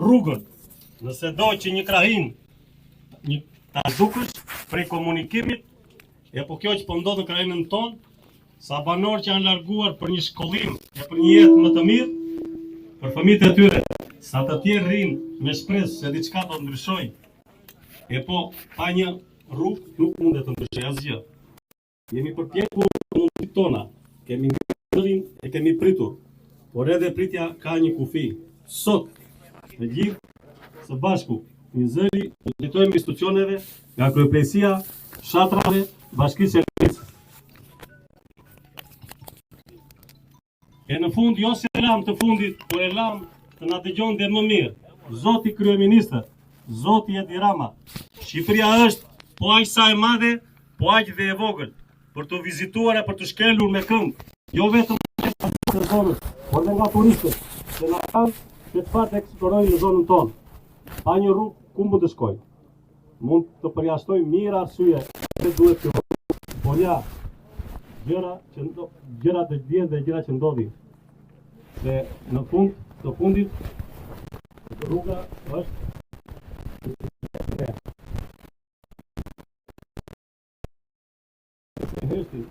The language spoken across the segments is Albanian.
rrugën. Nëse do që një krahin ta zhukësh prej komunikimit, e po kjo që po ndodh në krahinën tonë, sa banor që janë larguar për një shkollim e për një jetë më të mirë, për fëmijët e tyre, sa të tjerë rrinë me shpresë se diçka do të ndryshojë, e po pa një rrugë nuk mundet të ndryshojë asgjë. Jemi përpjekur mundësitë tona, kemi ngritur e kemi pritur, por edhe pritja ka një kufi. Sot, me gjithë së bashku, një zëri, drejtojmë institucioneve nga kryeplejësia, fshatrave, bashkisë e lëvizjes. E në fund, jo se lam të fundit, por e lam të na dëgjon dhe më mirë. Zoti kryeministër, Zoti Edi Rama, Shqipëria është po aq sa e madhe, po aq dhe e vogël, për të vizituar e për të shkelur me këmbë, jo vetëm në zonës, por dhe nga turistët, që na kanë që të fatë eksplorojnë në zonën tonë. Pa një rrugë, ku mund të shkojnë? Mund të përjashtojnë mirë arsye se duhet të rrugë, por ja, gjëra të vjen dhe gjëra që ndodhin. Se në fund të fundit, rruga është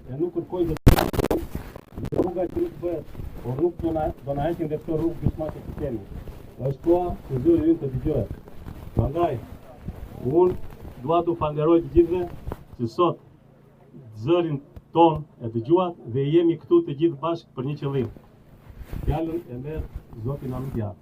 e nuk kërkoj dhe rruga që nuk bëhet, por nuk do na heqin dhe këto rrugë gjysmake që kemi. Është koha që zëri ynë të dëgjohet. Prandaj, unë dua t'u falenderoj të gjithëve që sot zërin ton e dëgjuat dhe jemi këtu të gjithë bashkë për një qëllim. Fjalën e merr Zoti na nuk ja.